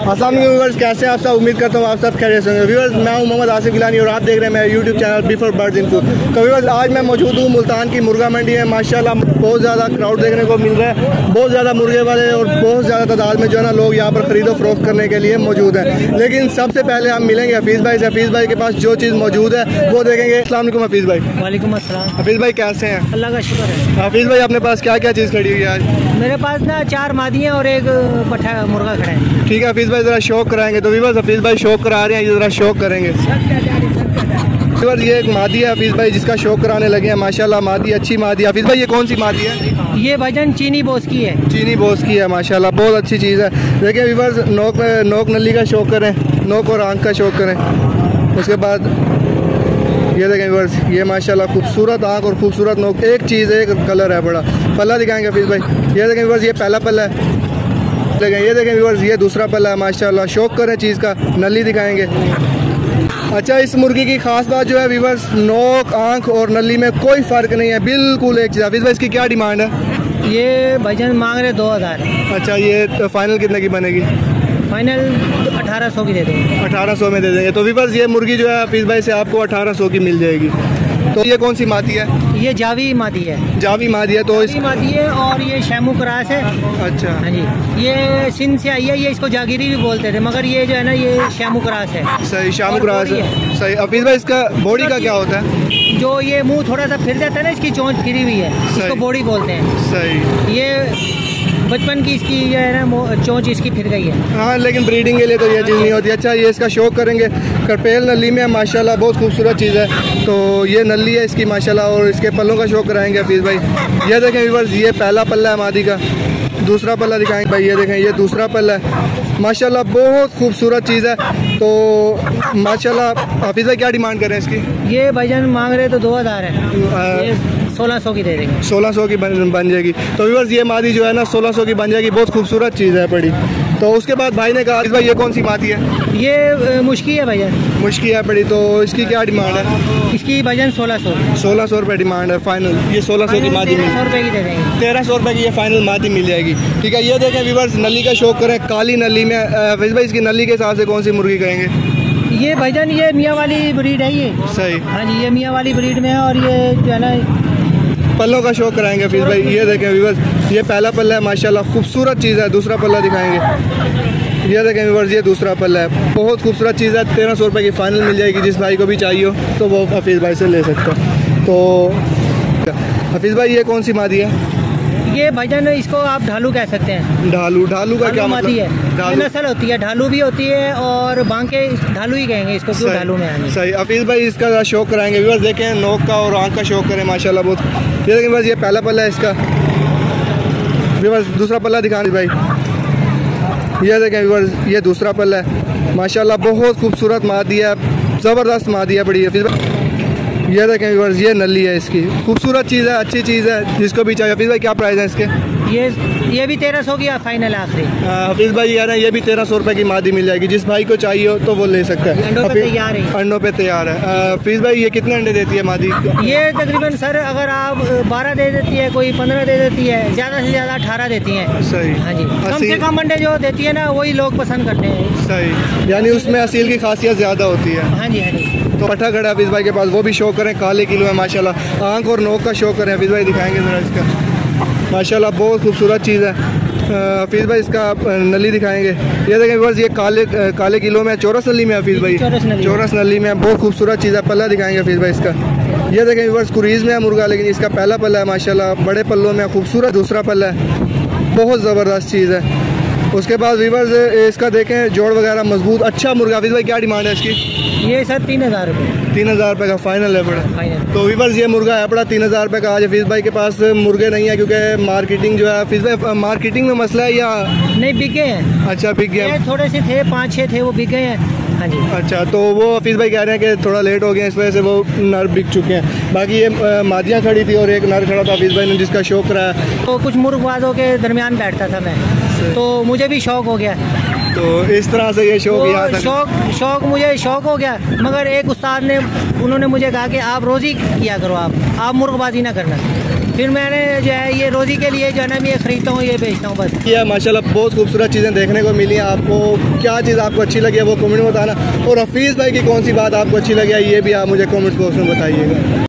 अस्सलाम वालेकुम व्यूअर्स, कैसे हैं आप सब? उम्मीद करता हूँ आप सब खैरियत से होंगे। व्यूअर्स, मैं हूँ मोहम्मद आसिफ गिलानी और आप देख रहे हैं मेरा यूट्यूब चैनल बिफोर बर्ड्स इन फूड। तो व्यूअर्स, आज मैं मौजूद हूँ मुल्तान की मुर्गा मंडी है। माशाल्लाह बहुत ज़्यादा क्राउड देखने को मिल रहा है, बहुत ज़्यादा मुर्गे वाले और बहुत ज़्यादा तादाद में जो है ना लोग यहाँ पर खरीदो फरोख्त करने के लिए मौजूद हैं। लेकिन सबसे पहले हम मिलेंगे हफीज़ भाई से। हफीज़ भाई के पास जो चीज़ मौजूद है वो देखेंगे। अस्सलाम वालेकुम हफीज़ भाई। वालेकुम अस्सलाम। हफीज़ भाई कैसे हैं? अल्लाह का शुक्र है। हफीज़ भाई अपने पास क्या क्या चीज़ खड़ी हुई है आज? मेरे पास ना 4 मादियाँ और एक पट्ठा मुर्गा खड़ा है। ठीक है हफीज़ भाई, ज़रा शौक कराएंगे। तो व्यूअर्स, हफीज़ भाई शौक करा रहे हैं, ये ज़रा शौक करेंगे। व्यूअर्स, ये एक मादी है हफीज़ भाई जिसका शौक कराने लगे हैं। माशाल्लाह मादी अच्छी मादी है। हफीज़ भाई ये कौन सी मादी है? ये भजन चीनी बोस की है। चीनी बोस की है, माशाल्लाह बहुत अच्छी चीज़ है। देखिए व्यूअर्स, नोक नली का शौक करें, नोक और आँख का शौक करें। उसके बाद ये देखें व्यूअर्स, ये माशाल्लाह खूबसूरत आँख और खूबसूरत नोक, एक चीज़ एक कलर है बड़ा। पल्ला दिखाएंगे हफीज़ भाई। ये देखें व्यूअर्स, ये पहला पल्ला है। देखें, ये देखें व्यूअर्स, ये दूसरा पल्ला है। माशाल्लाह शौक करें चीज़ का। नली दिखाएंगे। अच्छा, इस मुर्गी की खास बात जो है व्यूअर्स, नोक, आँख और नली में कोई फ़र्क नहीं है, बिल्कुल एक चीज़। हफीज़ भाई इसकी क्या डिमांड है? ये भजन मांग रहे 2000। अच्छा, ये फाइनल कितने की बनेगी? फाइनल 1800 की दे देंगे। 1800 में दे देंगे। तो व्यूअर्स, ये मुर्गी जो है हफीज़ भाई से आपको 1800 की मिल जाएगी। तो ये कौन सी मादी है? ये जावी मादी है। जावी मादी है। तो इस मादी है और ये शैमू क्रास है। अच्छा, हाँ जी, ये सिंध से आई है। ये इसको जागीरी भी बोलते थे, मगर ये जो है ना ये शैमू क्रास है। सही, शैमू क्रास है। सही। हफीज़ भाई इसका बॉडी का क्या होता है? जो ये मुंह थोड़ा सा फिर जाता है ना, इसकी चोंच फिरी हुई है, इसको बॉडी बोलते हैं। सही। ये बचपन की इसकी जो है ना चोंच इसकी फिर गई है। हाँ, लेकिन ब्रीडिंग के लिए तो ये चीज़ नहीं होती। अच्छा, ये इसका शौक करेंगे। करपेल नली में माशाल्लाह बहुत खूबसूरत चीज़ है। तो ये नली है इसकी माशाल्लाह, और इसके पल्लों का शौक कराएंगे हफीज़ भाई। ये देखें व्यूअर्स, ये पहला पल्ला है मादी का। दूसरा पल्ला दिखाएंगे भाई। ये देखें, ये दूसरा पल्ला है। माशाल्लाह बहुत खूबसूरत चीज़ है। तो माशाल्लाह हफीज़ भाई क्या डिमांड करें इसकी? ये भाईजान मांग रहे तो 2000 है। 1600 की दे देंगे। 1600 की बन जाएगी। तो व्यूअर्स, ये मादी जो है ना 1600 की बन जाएगी। बहुत खूबसूरत चीज़ है बड़ी। तो उसके बाद भाई ने कहा भाई ये कौन सी मादी है? ये मुश्की है भैया। मुश्की है बड़ी। तो इसकी क्या डिमांड है? इसकी भजन 1600 रुपये डिमांड है फाइनल। ये 1600 की मादी 1300 रुपये की दे देंगे। 1300 रुपये की ये फाइनल मादी मिल जाएगी। ठीक है, ये देखें व्यूअर्स, नली का शौक करें। काली नली में हफीज़ भाई इसकी नली के हिसाब से कौन सी मुर्गी कहेंगे? ये भाईजान ये मियाँ वाली ब्रीड है ये। सही। हाँ जी, ये मियाँ वाली ब्रीड में है। और ये जो है ना पल्लों का शौक कराएंगे हफीज़ भाई। ये देखें व्यूअर्स, ये पहला पल्ला है माशाल्लाह खूबसूरत चीज़ है। दूसरा पल्ला दिखाएंगे। ये देखें व्यूअर्स, ये दूसरा पल्ला है। बहुत खूबसूरत चीज़ है। 1300 रुपये की फाइनल मिल जाएगी। जिस भाई को भी चाहिए हो तो वो हफीज़ भाई से ले सकते हो। तो हफीज़ भाई ये कौन सी मादी है? ये भाईजान इसको आप ढालू कह सकते हैं। ढालू का क्या मतलब? है ढालू नस्ल होती है, ढालू भी होती है और बांके ढालू ही कहेंगे इसको, क्यों ढालू में आने। सही। हफीज़ भाई इसका शौक कराएंगे व्यूअर्स। देखें, नोक का और आँख का शौक करें माशाल्लाह बहुत। ये देखें बस, ये पहला पल्ला है इसका। व्यूअर्स, दूसरा पल्ला दिखाने भाई। ये देखें व्यूअर्स, ये दूसरा पल्ला है। माशाल्लाह बहुत खूबसूरत मादी है, ज़बरदस्त मादी है बड़ी। हफीज़ भाई ये देखें व्यूअर्स, ये नली है इसकी। खूबसूरत चीज़ है, अच्छी चीज़ है, जिसको भी चाहिए। हफीज़ भाई क्या प्राइस है इसके? ये भी 1300 की फाइनल है आखिरी। हफीज़ भाई यार ये भी 1300 रुपये की मादी मिल जाएगी। जिस भाई को चाहिए हो तो वो ले सकता है। अंडों पे तैयार है। अंडों पे तैयार है। हफीज़ भाई ये कितने अंडे देती है मादी? ये तकरीबन सर अगर आप 12 दे देती है, कोई 15 दे देती है, ज़्यादा से ज़्यादा 18 देती है। सही। हाँ जी, कम से कम अंडे जो देती है ना वही लोग पसंद करते हैं। सही, यानी उसमें असील की खासियत ज़्यादा होती है। हाँ जी, हाँ जी। तो पट्ठा खड़ा हफीज़ भाई के पास, वो भी शौक करें। काले किलो है माशाल्लाह। आँख और नोक का शौक करें। हफीज़ भाई दिखाएंगे ज़रा इसका। माशाल्लाह बहुत खूबसूरत चीज़ है। हफीज़ भाई इसका नली दिखाएंगे। ये देखें व्यूअर्स, ये काले किलो में, चौरस नली में हफीज़ भाई। चौरस नली में बहुत खूबसूरत चीज़ है। पल्ला दिखाएंगे हफीज़ भाई इसका। ये देखें व्यूअर्स, कुरीज़ में है मुर्गा, लेकिन इसका पहला पल्ला है माशाल्लाह। बड़े पल्लों में खूबसूरत दूसरा पल्ला है। बहुत ज़बरदस्त चीज़ है। उसके बाद व्यूअर्स इसका देखें, जोड़ वगैरह मजबूत, अच्छा मुर्गा। हफीज़ भाई क्या डिमांड है इसकी? ये सर 3000 रुपये। 3000 रुपये का फाइनल है बड़ा। फाइनल। तो व्यूअर्स, ये मुर्गा है बड़ा 3000 रुपये का। आज हफीज़ भाई के पास मुर्गे नहीं है, क्योंकि मार्केटिंग जो है हफीज़ भाई, मार्केटिंग में मसला है या नहीं? बिक गए हैं। अच्छा, बिक गए। थोड़े से थे, 5-6 थे, वो बिक गए हैं। हाँ जी। अच्छा, तो वो हफीज़ भाई कह रहे हैं कि थोड़ा लेट हो गया, इस वजह से वो नर बिक चुके हैं। बाकी ये मादियाँ खड़ी थी और एक नर खड़ा था हफीज़ भाई ने, जिसका शौक रहा। तो कुछ मुर्गबाजों के दरमियान बैठता था मैं, तो मुझे भी शौक हो गया। तो इस तरह से ये शौक मुझे शौक हो गया। मगर एक उस्ताद ने, उन्होंने मुझे कहा कि आप रोज़ी किया करो, आप मुर्गबाजी ना करना। फिर मैंने जो है ये रोज़ी के लिए जो है ना मैं ये ख़रीदता हूँ, ये बेचता हूँ बस। यह माशाल्लाह बहुत खूबसूरत चीज़ें देखने को मिली हैं। आपको क्या चीज़ आपको अच्छी लगी है वो कमेंट में बताना, और हफीज़ भाई की कौन सी बात आपको अच्छी लगी है ये भी आप मुझे कमेंट बॉक्स में बताइएगा।